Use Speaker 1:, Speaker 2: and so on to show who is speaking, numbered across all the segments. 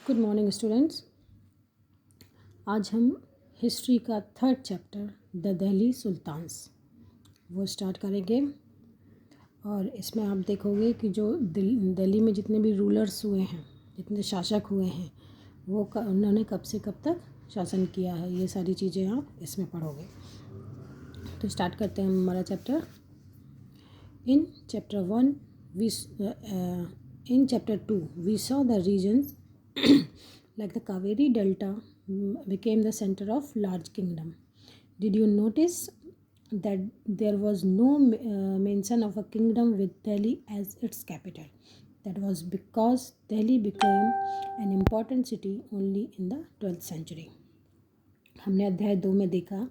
Speaker 1: Good morning students. आज हम history का third chapter the Delhi sultans वो स्टार्ट करेंगे। और इसमें आप देखोगे कि जो दिल्ली में जितने भी रूलर्स हुए हैं, जितने शासक हुए हैं, वो उन्होंने कब से कब तक शासन किया है, ये सारी चीज़ें आप इसमें पढ़ोगे। तो स्टार्ट करते हैं हमारा chapter. In chapter 1 we in chapter 2 we saw the regions like the Kaveri Delta became the center of large kingdom. Did you notice that there was no mention of a kingdom with Delhi as its capital? That was because Delhi became an important city only in the 12th century. हमने अध्याय 2 में देखा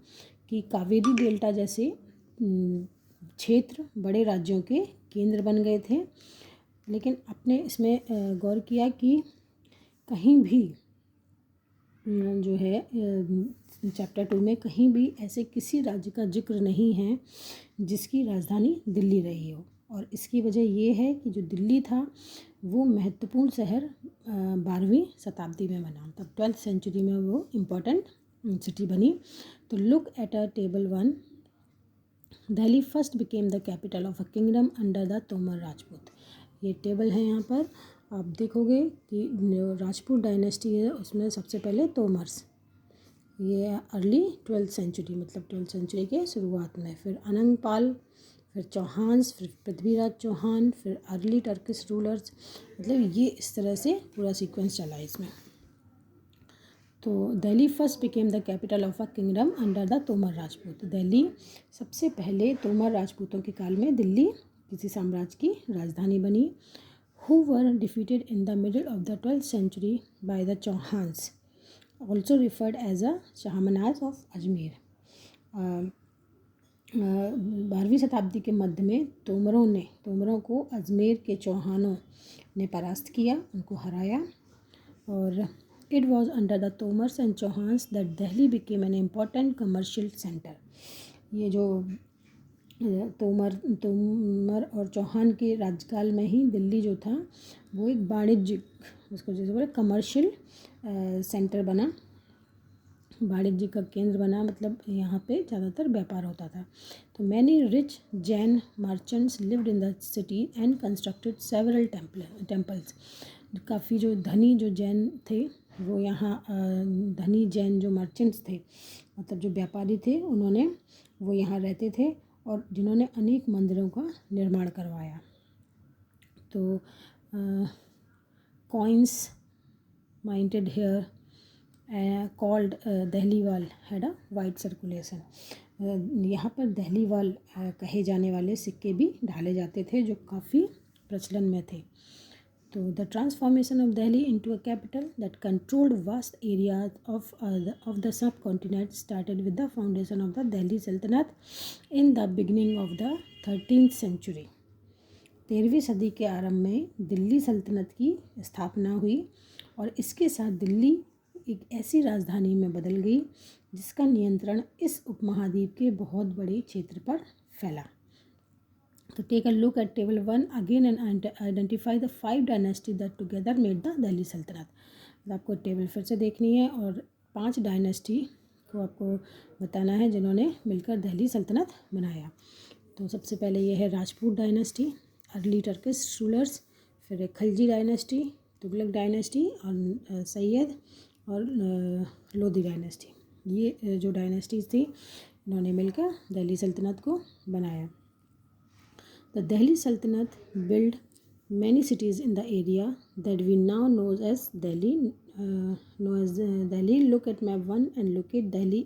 Speaker 1: कि Kaveri delta जैसे क्षेत्र बड़े राज्यों के केंद्र बन गए थे, लेकिन आपने इसमें गौर किया कि कहीं भी जो है चैप्टर 2 में कहीं भी ऐसे किसी राज्य का जिक्र नहीं है जिसकी राजधानी दिल्ली रही हो। और इसकी वजह ये है कि जो दिल्ली था वो महत्वपूर्ण शहर 12वीं शताब्दी में बना, तब 12th सेंचुरी में वो इम्पोर्टेंट सिटी बनी। तो look at a table 1। Delhi first became the capital of a kingdom under the Tomar Rajput. ये टेबल है, यहाँ पर आप देखोगे कि जो राजपूत डायनेस्टी है उसमें सबसे पहले तोमर्स, ये अर्ली 12th सेंचुरी, मतलब 12th सेंचुरी के शुरुआत में, फिर अनंगपाल, फिर चौहान्स, फिर पृथ्वीराज चौहान, फिर अर्ली टर्किश रूलर्स, मतलब ये इस तरह से पूरा सीक्वेंस चला इसमें। तो Delhi first became the capital of a kingdom under the Tomar Rajput. Delhi सबसे पहले तोमर राजपूतों के काल में दिल्ली किसी साम्राज्य की राजधानी बनी। who were defeated in the middle of the 12th century by the Chauhans, also referred as a Shahmanaz of Ajmer. 12वीं शताब्दी के मध्य में तोमरों को अजमेर के चौहानों ने परास्त किया, उनको हराया। और it was under the Tomars and Chauhans that Delhi became an important commercial center. ये जो तोमर और चौहान के राज्यकाल में ही दिल्ली जो था वो एक वाणिज्यिक, उसको जैसे बोले कमर्शियल सेंटर बना, वाणिज्य का केंद्र बना, मतलब यहाँ पे ज़्यादातर व्यापार होता था। तो many rich Jain merchants lived in the city and constructed several temples. काफ़ी जो धनी जो जैन थे वो यहाँ, धनी जैन जो मर्चेंट्स थे, मतलब जो व्यापारी थे, उन्होंने वो यहाँ रहते थे और जिन्होंने अनेक मंदिरों का निर्माण करवाया। तो coins minted here called Dehliwal had a wide circulation. यहाँ पर दहलीवाल कहे जाने वाले सिक्के भी ढाले जाते थे जो काफ़ी प्रचलन में थे। तो the transformation of Delhi into a capital that controlled vast areas of the subcontinent started with the foundation of the Delhi Sultanate in the beginning of the 13th century. 13वीं सदी के आरंभ में दिल्ली सल्तनत की स्थापना हुई और इसके साथ दिल्ली एक ऐसी राजधानी में बदल गई जिसका नियंत्रण इस उपमहाद्वीप के बहुत बड़े क्षेत्र पर फैला। तो take a look at table 1 again and identify the 5 dynasty that together made the Delhi सल्तनत। तो आपको टेबल फिर से देखनी है और 5 डायनेस्टी को आपको बताना है जिन्होंने मिलकर दिल्ली सल्तनत बनाया। तो सबसे पहले ये है Rajput dynasty, early Turkish rulers, फिर एक खलजी डायनेस्टी, तुगलक डायनेस्टी और सैयद और लोधी डायनेस्टी। ये जो डायनेस्टीज थी इन्होंने मिलकर दिल्ली सल्तनत को बनाया। The Delhi Sultanate built many cities in the area that we now know as Delhi. Delhi. Look at map 1 and look at Delhi.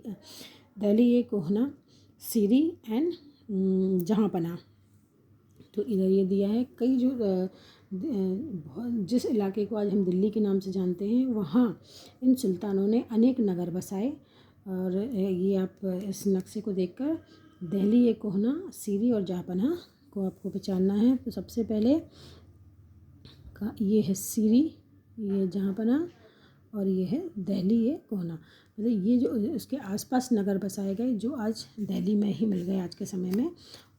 Speaker 1: Delhi ये कोहना, सीरी एंड जहाँपना। तो इधर ये दिया है कई जो जिस इलाके को आज हम दिल्ली के नाम से जानते हैं वहाँ इन सुल्तानों ने अनेक नगर बसाए। और ये आप इस नक्शे को देखकर दिल्ली ये कोहना, सीरी और जहाँपना को आपको पहचानना है। तो सबसे पहले का ये है सीरी, ये जहाँपना, और ये है दिल्ली ये कोहना। मतलब ये जो इसके आसपास नगर बसाए गए जो आज दिल्ली में ही मिल गए आज के समय में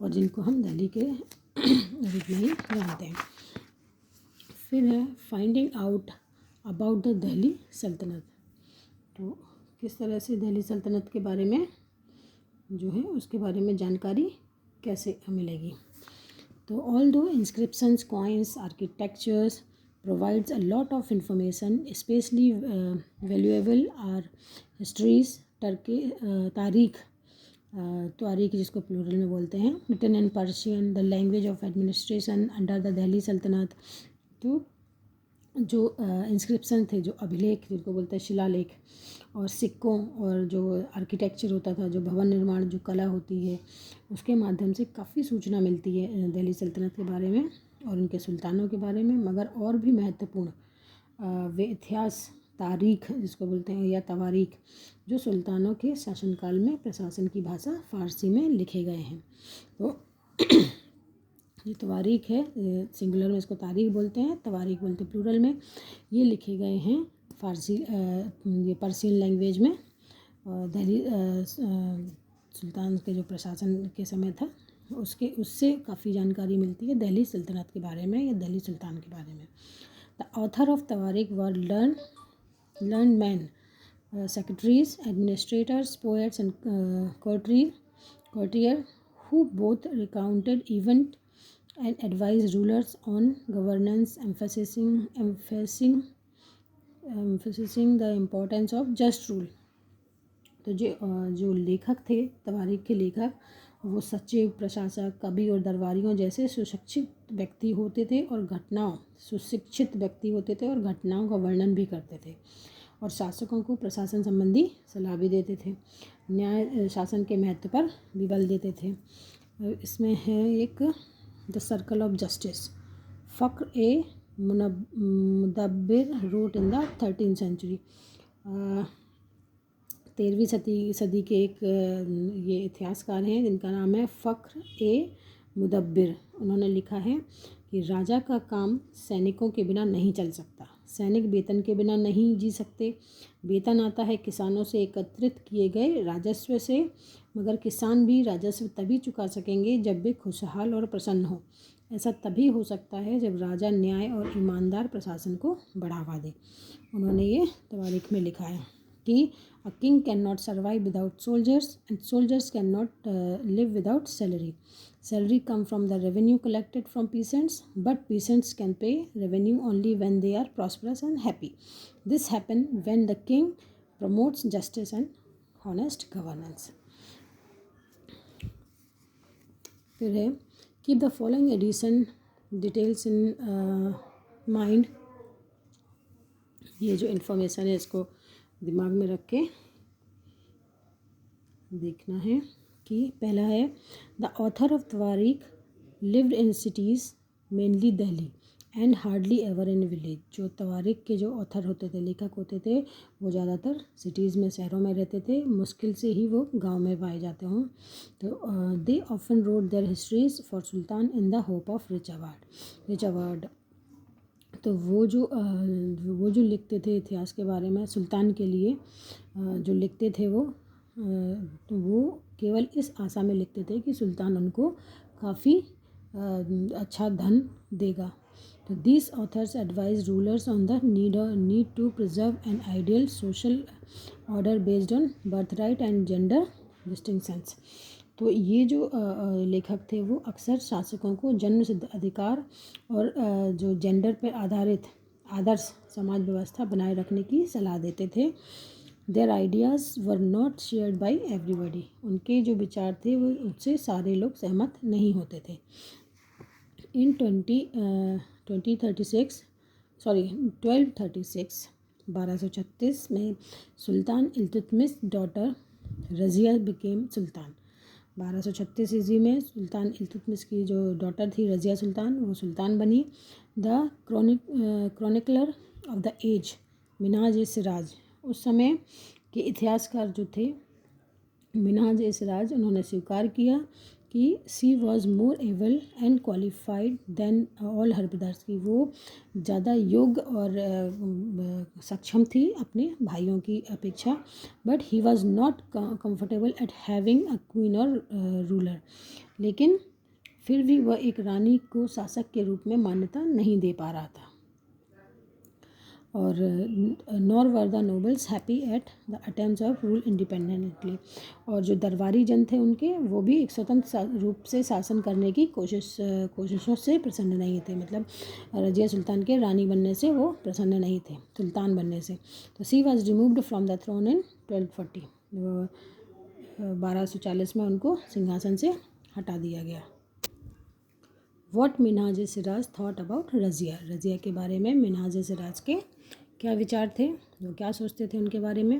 Speaker 1: और जिनको हम दिल्ली के रूप में ही जानते हैं। फिर है finding out about the Delhi सल्तनत। तो किस तरह से दिल्ली सल्तनत के बारे में जो है उसके बारे में जानकारी कैसे मिलेगी। तो although inscriptions, coins, architectures provides a lot of information, specially valuable are histories, तारीख जिसको प्लूरल में बोलते हैं, written in Persian, the language of administration under the Delhi सल्तनत। तो जो इंस्क्रिप्शन थे, जो अभिलेख जिनको बोलते हैं शिलालेख, और सिक्कों, और जो आर्किटेक्चर होता था, जो भवन निर्माण, जो कला होती है, उसके माध्यम से काफ़ी सूचना मिलती है दिल्ली सल्तनत के बारे में और उनके सुल्तानों के बारे में। मगर और भी महत्वपूर्ण वे इतिहास, तारीख जिसको बोलते हैं, या तवारीख, जो सुल्तानों के शासनकाल में प्रशासन की भाषा फ़ारसी में लिखे गए हैं। तो ये तवारीख है, सिंगुलर में इसको तारीख बोलते हैं, तवारीख बोलते हैं प्लूरल में। ये लिखे गए हैं फ़ारसी, ये पर्शियन लैंग्वेज में। दिल्ली सुल्तान के जो प्रशासन के समय था उससे काफ़ी जानकारी मिलती है दिल्ली सल्तनत के बारे में या दिल्ली सुल्तान के बारे में। The author of Tawarikh were learn man, secretaries, administrators, poets, and courtier who both recounted events and advised rulers on governance, emphasizing the importance of just rule. तो जो लेखक थे, तवारीख के लेखक, वो सच्चे प्रशासक, कवि और दरबारियों जैसे सुशिक्षित व्यक्ति होते थे और घटनाओं का वर्णन भी करते थे, और शासकों को प्रशासन संबंधी सलाह भी देते थे। न्याय शासन के महत्व पर भी बल देते थे। इसमें है एक the circle of justice, Fakhr i Mudabbir wrote in the 13th century। 13वीं सदी के एक ये इतिहासकार हैं जिनका नाम है फ़क्र ए मुदब्बिर। उन्होंने लिखा है कि राजा का काम सैनिकों के बिना नहीं चल सकता, सैनिक वेतन के बिना नहीं जी सकते। वेतन आता है किसानों से एकत्रित किए गए राजस्व से, मगर किसान भी राजस्व तभी चुका सकेंगे जब वे खुशहाल और प्रसन्न हो। ऐसा तभी हो सकता है जब राजा न्याय और ईमानदार प्रशासन को बढ़ावा दे। उन्होंने ये तवारीख में लिखा है कि a king can not survive without soldiers and soldiers can not live without salary. Salary come from the revenue collected from peasants, but peasants can pay revenue only when they are prosperous and happy. This happens when the king promotes justice and honest governance. फिर है keep the following edition details in mind। ये जो information है इसको दिमाग में रख के देखना है कि पहला है the author of Tawarikh lived in cities mainly Delhi and hardly ever in village. जो तवारीख के जो ऑथर होते थे, लेखक होते थे, वो ज़्यादातर सिटीज़ में, शहरों में रहते थे, मुश्किल से ही वो गांव में पाए जाते हों। तो they often wrote their histories for sultan in the hope of rich award. तो वो जो लिखते थे इतिहास के बारे में सुल्तान के लिए, जो लिखते थे तो वो केवल इस आशा में लिखते थे कि सुल्तान उनको काफ़ी अच्छा धन देगा। तो this authors advise rulers on the need to preserve an ideal social order based on birthright and gender distinctions. तो ये जो लेखक थे वो अक्सर शासकों को जन्म सिद्ध अधिकार और जो जेंडर पर आधारित आदर्श समाज व्यवस्था बनाए रखने की सलाह देते थे। There ideas were not shared by everybody. उनके जो विचार थे वो उससे सारे लोग सहमत नहीं होते थे। इन 1236 में सुल्तान इल्तुतमिश डॉटर रज़िया बिकेम सुल्तान। 1236 ईस्वी में सुल्तान इल्तुतमिश की जो डॉटर थी रज़िया सुल्तान, वो सुल्तान बनी। The chronicler of the age Minhaj i Siraj, उस समय के इतिहासकार जो थे मिनहाज ए सिराज, उन्होंने स्वीकार किया कि she was more able and qualified than all her brothers, की वो ज़्यादा योग्य और सक्षम थी अपने भाइयों की अपेक्षा। But he was not comfortable at having a queen और रूलर, लेकिन फिर भी वह एक रानी को शासक के रूप में मान्यता नहीं दे पा रहा था। और nor were the nobles happy at the attempts of rule independently. और जो दरबारी जन थे उनके, वो भी एक स्वतंत्र रूप से शासन करने की कोशिशों से प्रसन्न नहीं थे। मतलब रजिया सुल्तान के रानी बनने से वो प्रसन्न नहीं थे, सुल्तान बनने से। तो she was removed from the throne in 1240। 1240 में उनको सिंहासन से हटा दिया गया। What Minhaj Siraj thought about Razia. Razia के बारे में मिनहाज सिराज के क्या विचार थे, वो क्या सोचते थे उनके बारे में।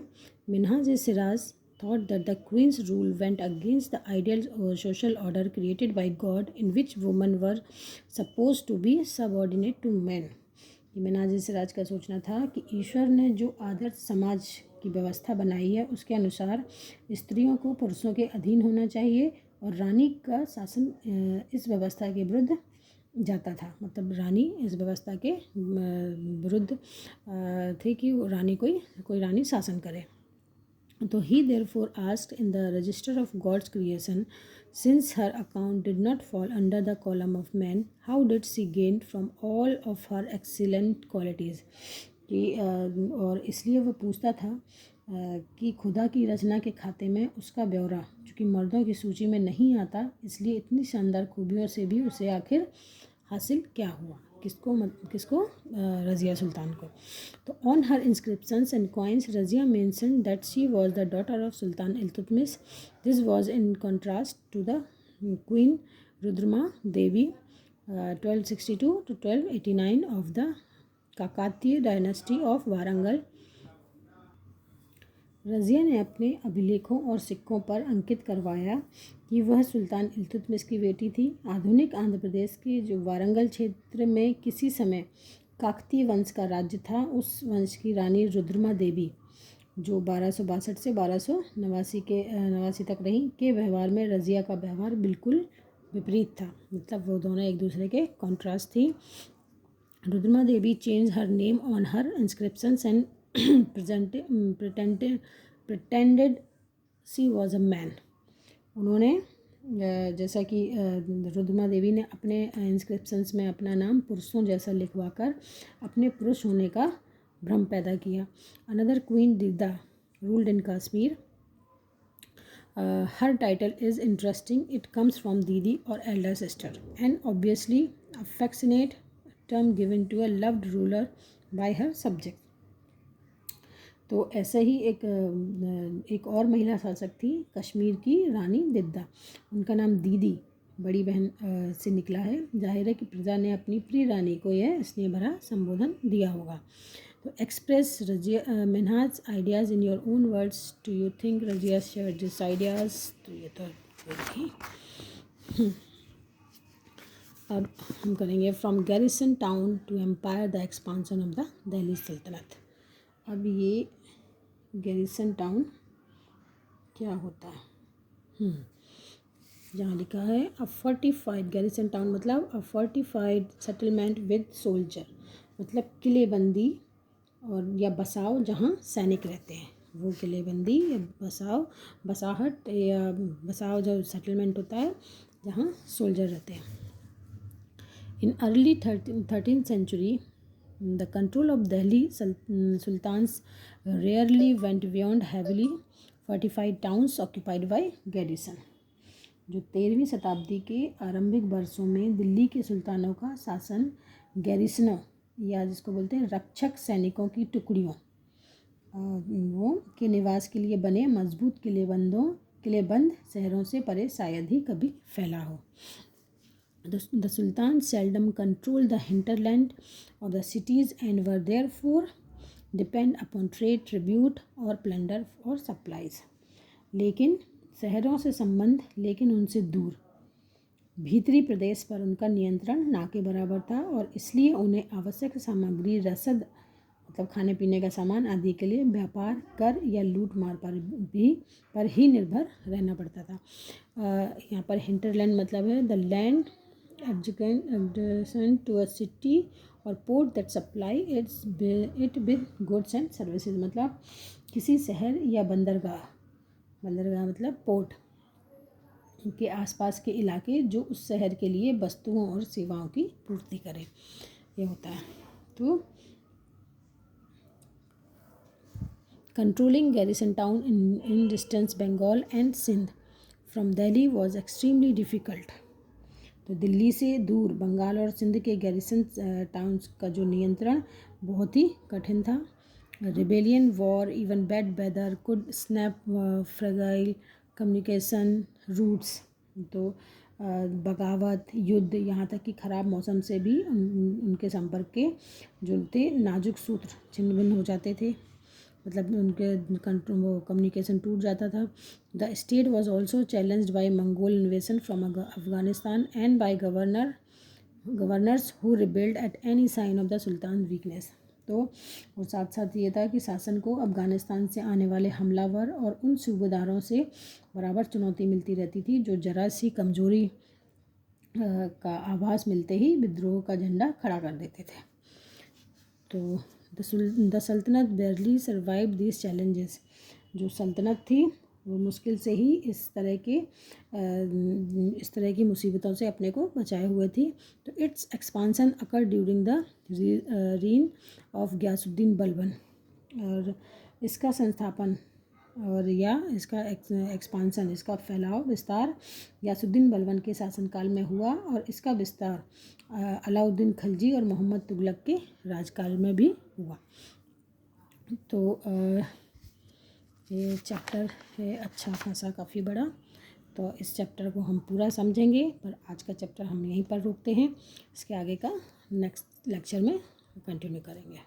Speaker 1: Minhaj Siraj thought that the queen's rule went against the ideal social order created by God, in which women were supposed to be subordinate to men। Minhaj Siraj का सोचना था कि ईश्वर ने जो आदर्श समाज की व्यवस्था बनाई है उसके अनुसार स्त्रियों को पुरुषों के अधीन होना चाहिए, और रानी का शासन इस व्यवस्था के विरुद्ध जाता था। मतलब रानी इस व्यवस्था के विरुद्ध थे कि रानी कोई रानी शासन करे। तो he therefore asked in the register of God's creation, since her account did not fall under the column of man, how did she gain from all of her excellent qualities. कि और इसलिए वह पूछता था कि खुदा की रचना के खाते में उसका ब्यौरा चूँकि मर्दों की सूची में नहीं आता, इसलिए इतनी शानदार खूबियों से भी उसे आखिर हासिल क्या हुआ। किसको रज़िया सुल्तान को। तो on her inscriptions and coins Razia mention that she was the daughter of Sultan Iltutmish. This was in contrast to the queen Rudrama Devi 1262 to 1289 of the Kakatiya dynasty of Warangal. Razia ने अपने अभिलेखों और सिक्कों पर अंकित करवाया कि वह सुल्तान इल्तुतमिश की बेटी थी। आधुनिक आंध्र प्रदेश के जो वारंगल क्षेत्र में किसी समय काकतीय वंश का राज्य था, उस वंश की रानी रुद्रमा देवी, जो 1262 से 1289 तक रही, के व्यवहार में रज़िया का व्यवहार बिल्कुल विपरीत था। मतलब वो दोनों एक दूसरे के कॉन्ट्रास्ट थी। Rudrama Devi change her name on her inscriptions and pretended she was a man. उन्होंने जैसा कि रुद्रमा देवी ने अपने इंस्क्रिप्शंस में अपना नाम पुरुषों जैसा लिखवाकर अपने पुरुष होने का भ्रम पैदा किया। Another queen Didda ruled in Kashmir. Her title is interesting, it comes from didi or elder sister, and obviously affectionate term given to a loved ruler by her subject. तो ऐसे ही एक और महिला शासक थी कश्मीर की, रानी दिद्दा। उनका नाम दीदी बड़ी बहन से निकला है। जाहिर है कि प्रजा ने अपनी प्रिय रानी को यह स्नेह भरा संबोधन दिया होगा। तो express Razia Minhaj ideas in your own words, do you think Razia shared this ideas. तो ये तो अब हम करेंगे from garrison town to empire the expansion of the Delhi सल्तनत। अब ये गैरिसन टाउन क्या होता है, जहाँ लिखा है अ फोर्टिफाइड। गैरिसन टाउन मतलब अ फोर्टिफाइड सेटलमेंट विद सोल्जर, मतलब किलेबंदी और या बसाव जहाँ सैनिक रहते हैं, वो किलेबंदी या बसाहट या बसाव जो सेटलमेंट होता है जहाँ सोल्जर रहते हैं। In early 13th century, the control of Delhi sultans rarely went beyond heavily fortified towns occupied by garrison। जो 13वीं शताब्दी के आरंभिक वर्षों में दिल्ली के सुल्तानों का शासन गैरिसनों या जिसको बोलते हैं रक्षक सैनिकों की टुकड़ियों वो के निवास के लिए बने मजबूत किलेबंद शहरों से परे शायद ही कभी फैला हो। The sultans seldom controlled the hinterland of the cities and were therefore depend upon trade, tribute or plunder or supplies। लेकिन शहरों से संबंध लेकिन उनसे दूर भीतरी प्रदेश पर उनका नियंत्रण ना के बराबर था, और इसलिए उन्हें आवश्यक सामग्री, रसद मतलब खाने पीने का सामान आदि के लिए व्यापार, कर या लूट मार पर ही निर्भर रहना पड़ता था। यहाँ पर हिंटरलैंड मतलब है the land adjacent to a city or port that supply it with goods and services। मतलब किसी शहर या बंदरगाह मतलब पोर्ट के आसपास के इलाके जो उस शहर के लिए वस्तुओं और सेवाओं की पूर्ति करें, ये होता है। तो controlling garrison town in distance Bengal and Sindh from Delhi was extremely difficult. तो दिल्ली से दूर बंगाल और सिंध के गैरिसन टाउन्स का जो नियंत्रण बहुत ही कठिन था. Rebellion, war, even bad weather could snap fragile communication routes. तो बगावत, युद्ध, यहाँ तक कि ख़राब मौसम से भी उनके संपर्क के जो थे नाजुक सूत्र छिन्न भिन्न हो जाते थे. मतलब उनके कम्युनिकेशन टूट जाता था. The state was also challenged by Mongol invasion from Afghanistan and by governors who rebelled at any sign of the sultan weakness. तो और साथ साथ ये था कि शासन को अफगानिस्तान से आने वाले हमलावर और उन सूबेदारों से बराबर चुनौती मिलती रहती थी जो जरा सी कमजोरी का आभास मिलते ही विद्रोह का झंडा खड़ा कर देते थे. तो द सल्तनत बेयरली सर्वाइव दीज चैलेंजेस. जो सल्तनत थी वो मुश्किल से ही इस तरह की मुसीबतों से अपने को बचाए हुए थी. तो its expansion occur during the reign of Ghiyasuddin Balban. और इसका संस्थापन और या इसका एक्सपांसन, इसका फैलाव, विस्तार गयासुद्दीन बलबन के शासनकाल में हुआ और इसका विस्तार अलाउद्दीन खिलजी और मोहम्मद तुगलक के राजकाल में भी हुआ. तो ये चैप्टर है अच्छा खासा, काफ़ी बड़ा. तो इस चैप्टर को हम पूरा समझेंगे, पर आज का चैप्टर हम यहीं पर रोकते हैं. इसके आगे का नेक्स्ट लेक्चर में कंटिन्यू करेंगे.